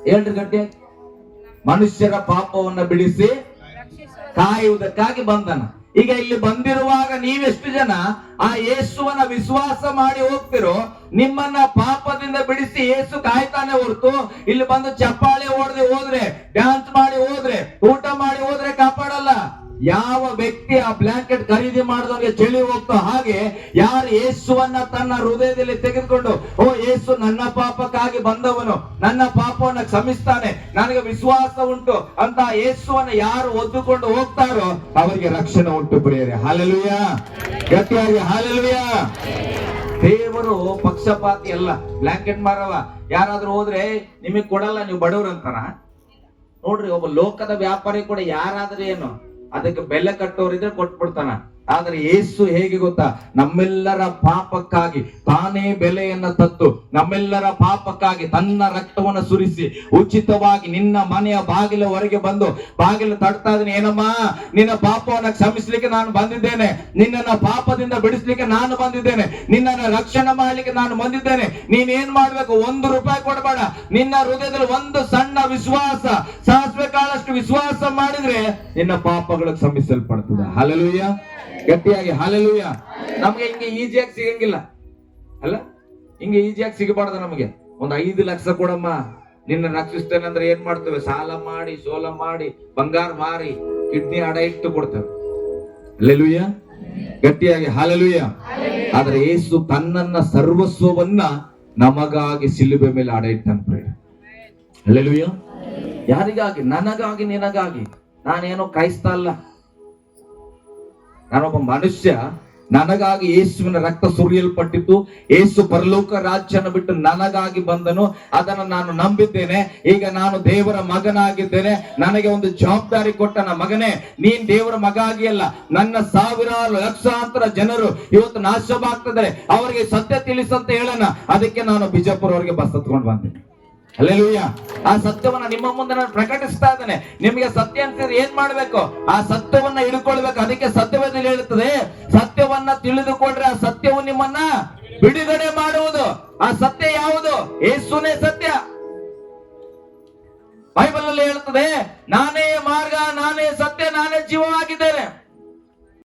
ಹೇಳ್ರಿ ಗಟ್ಟಿ. ಮನುಷ್ಯರ ಪಾಪವನ್ನ ಬಿಡಿಸಿ ಕಾಯುವುದಕ್ಕಾಗಿ ಬಂದನ. ಈಗ ಇಲ್ಲಿ ಬಂದಿರುವಾಗ ನೀವೆಷ್ಟು ಜನ ಆ ಯೇಸುವನ್ನ ವಿಶ್ವಾಸ ಮಾಡಿ ಹೋಗ್ತಿರೋ? ನಿಮ್ಮನ್ನ ಪಾಪದಿಂದ ಬಿಡಿಸಿ ಯೇಸು ಕಾಯ್ತಾನೆ ಹೊರತು ಇಲ್ಲಿ ಬಂದು ಚಪ್ಪಾಳೆ ಹೊಡೆದು ಹೋದ್ರೆ, ಡ್ಯಾನ್ಸ್ ಮಾಡಿ ಹೋದ್ರೆ, ಊಟ ಮಾಡಿ ಹೋದ್ರೆ ಕಾಪಾಡಲ್ಲ. ಯಾವ ವ್ಯಕ್ತಿ ಆ ಬ್ಲಾಂಕೆಟ್ ಖರೀದಿ ಮಾಡಿದವನಿಗೆ ಚಳಿ ಹೋಗ್ತೋ ಹಾಗೆ ಯಾರು ಯೇಸುವನ್ನ ತನ್ನ ಹೃದಯದಲ್ಲಿ ತೆಗೆದುಕೊಂಡು, ಓ ಯೇಸು ನನ್ನ ಪಾಪಕ್ಕಾಗಿ ಬಂದವನು, ನನ್ನ ಪಾಪವನ್ನ ಕ್ಷಮಿಸ್ತಾನೆ, ನನಗೆ ವಿಶ್ವಾಸ ಉಂಟು ಅಂತ ಯೇಸುವನ್ನ ಯಾರು ಒದ್ದುಕೊಂಡು ಹೋಗ್ತಾರೋ ಅವರಿಗೆ ರಕ್ಷಣೆ ಉಂಟು ಪ್ರಿಯರೇ. ಹಲ್ಲೆಲೂಯಾ, ಗಟ್ಟಿಯಾಗಿ ಹಲ್ಲೆಲೂಯಾ. ದೇವರು ಪಕ್ಷಪಾತಿ ಅಲ್ಲ. ಬ್ಲಾಂಕೆಟ್ ಮಾರವ ಯಾರಾದ್ರೂ ಹೋದ್ರೆ ನಿಮಗ್ ಕೊಡಲ್ಲ, ನೀವು ಬಡವ್ರು ಅಂತಾರ. ನೋಡ್ರಿ, ಒಬ್ಬ ಲೋಕದ ವ್ಯಾಪಾರಿ ಕೂಡ ಯಾರಾದ್ರೂ ಏನು ಅದಕ್ಕೆ ಬೆಲೆ ಕಟ್ಟೋರಿದ್ರೆ ಕೊಟ್ಬಿಡ್ತಾನ. ಆದ್ರೆ ಯೇಸು ಹೇಗೆ ಗೊತ್ತಾ? ನಮ್ಮೆಲ್ಲರ ಪಾಪಕ್ಕಾಗಿ ತಾನೇ ಬೆಲೆಯನ್ನ ತತ್ತು, ನಮ್ಮೆಲ್ಲರ ಪಾಪಕ್ಕಾಗಿ ತನ್ನ ರಕ್ತವನ್ನು ಸುರಿಸಿ ಉಚಿತವಾಗಿ ನಿನ್ನ ಮನೆಯ ಬಾಗಿಲ ಹೊರಗೆ ಬಂದು ಬಾಗಿಲು ತಡ್ತಾ ಇದೀನಿ, ಏನಮ್ಮ ನಿನ್ನ ಪಾಪವನ್ನ ಕ್ಷಮಿಸ್ಲಿಕ್ಕೆ ನಾನು ಬಂದಿದ್ದೇನೆ, ನಿನ್ನನ್ನ ಪಾಪದಿಂದ ಬಿಡಿಸ್ಲಿಕ್ಕೆ ನಾನು ಬಂದಿದ್ದೇನೆ, ನಿನ್ನನ್ನ ರಕ್ಷಣೆ ಮಾಡ್ಲಿಕ್ಕೆ ನಾನು ಬಂದಿದ್ದೇನೆ. ನೀನ್ ಏನ್ ಮಾಡ್ಬೇಕು? 1 ರೂಪಾಯಿ ಕೊಡಬೇಡ. ನಿನ್ನ ಹೃದಯದಲ್ಲಿ ಒಂದು ಸಣ್ಣ ವಿಶ್ವಾಸ, ಸಾಸಿವೆ ಕಾಳಷ್ಟು ವಿಶ್ವಾಸ ಮಾಡಿದ್ರೆ ನಿನ್ನ ಪಾಪಗಳು ಕ್ಷಮಿಸಲ್ಪಡ್ತದೆ. ಹಲ್ಲೆಲೂಯಾ, ಗಟ್ಟಿಯಾಗಿ ಹಲ್ಲೆಲೂಯಾ. ನಮ್ಗೆ ಹಿಂಗೆ ಈಜಿಯಾಗಿ ಸಿಗಂಗಿಲ್ಲ ಅಲ್ಲ, ಹಿಂಗೆ ಈಜಿಯಾಗಿ ಸಿಗಬಾರ್ದು. ನಮಗೆ ಒಂದು 5 ಲಕ್ಷ ಕೊಡಮ್ಮ ನಿನ್ನ ರಕ್ಷಿಸ್ತೇನೆ ಅಂದ್ರೆ ಏನ್ ಮಾಡ್ತೇವೆ? ಸಾಲ ಮಾಡಿ, ಸೋಲ ಮಾಡಿ, ಬಂಗಾರ ಮಾರಿ, ಕಿಡ್ನಿ ಅಡ ಇಟ್ಟು ಕೊಡ್ತೇವೆ. ಹಲ್ಲೆಲೂಯಾ, ಗಟ್ಟಿಯಾಗಿ ಹಲ್ಲೆಲೂಯಾ. ಆದ್ರೆ ಯೇಸು ತನ್ನನ್ನ ಸರ್ವಸ್ವವನ್ನ ನಮಗಾಗಿ ಸಿಲುಬೆ ಮೇಲೆ ಅಡ ಇಟ್ಟಂತೆ. ಹಲ್ಲೆಲೂಯಾ. ಯಾರಿಗಾಗಿ? ನನಗಾಗಿ, ನಿನಗಾಗಿ. ನಾನೇನೋ ಕ್ರೈಸ್ತ ಅಲ್ಲ, ನಾನೊಬ್ಬ ಮನುಷ್ಯ. ನನಗಾಗಿ ಯೇಸುವಿನ ರಕ್ತ ಸುರಿಯಲ್ಪಟ್ಟಿತ್ತು. ಯೇಸು ಪರಲೋಕ ರಾಜ್ಯನ ಬಿಟ್ಟು ನನಗಾಗಿ ಬಂದನು. ಅದನ್ನು ನಾನು ನಂಬಿದ್ದೇನೆ. ಈಗ ನಾನು ದೇವರ ಮಗನಾಗಿದ್ದೇನೆ. ನನಗೆ ಒಂದು ಜವಾಬ್ದಾರಿ ಕೊಟ್ಟನ, ಮಗನೇ ನೀನ್ ದೇವರ ಮಗ ಆಗಿ ಅಲ್ಲ, ನನ್ನ ಸಾವಿರಾರು ಲಕ್ಷಾಂತರ ಜನರು ಇವತ್ತು ನಾಶವಾಗ್ತಿದ್ದಾರೆ, ಅವರಿಗೆ ಸತ್ಯ ತಿಳಿಸಂತ ಹೇಳೋಣ. ಅದಕ್ಕೆ ನಾನು ಬಿಜಾಪುರವರೆಗೆ ಬಸ್ ಹತ್ಕೊಂಡು ಬಂದೆ. ಹಲ್ಲೆಲೂಯಾ. ಆ ಸತ್ಯವನ್ನ ನಿಮ್ಮ ಮುಂದೆ ನಾನು ಪ್ರಕಟಿಸ್ತಾ ಇದ್ದೇನೆ. ನಿಮಗೆ ಸತ್ಯ ಅಂತಿದ್ರೆ ಏನ್ ಮಾಡ್ಬೇಕು? ಆ ಸತ್ಯವನ್ನ ಹಿಡ್ಕೊಳ್ಬೇಕು. ಅದಕ್ಕೆ ಸತ್ಯವೇದಲ್ಲಿ ಹೇಳುತ್ತದೆ, ಸತ್ಯವನ್ನ ತಿಳಿದುಕೊಂಡ್ರೆ ಆ ಸತ್ಯವು ನಿಮ್ಮನ್ನ ಬಿಡುಗಡೆ ಮಾಡುವುದು. ಆ ಸತ್ಯ ಯಾವುದು? ಯೇಸುನೇ ಸತ್ಯ. ಬೈಬಲ್ ಅಲ್ಲಿ ಹೇಳುತ್ತದೆ, ನಾನೇ ಮಾರ್ಗ, ನಾನೇ ಸತ್ಯ, ನಾನೇ ಜೀವ.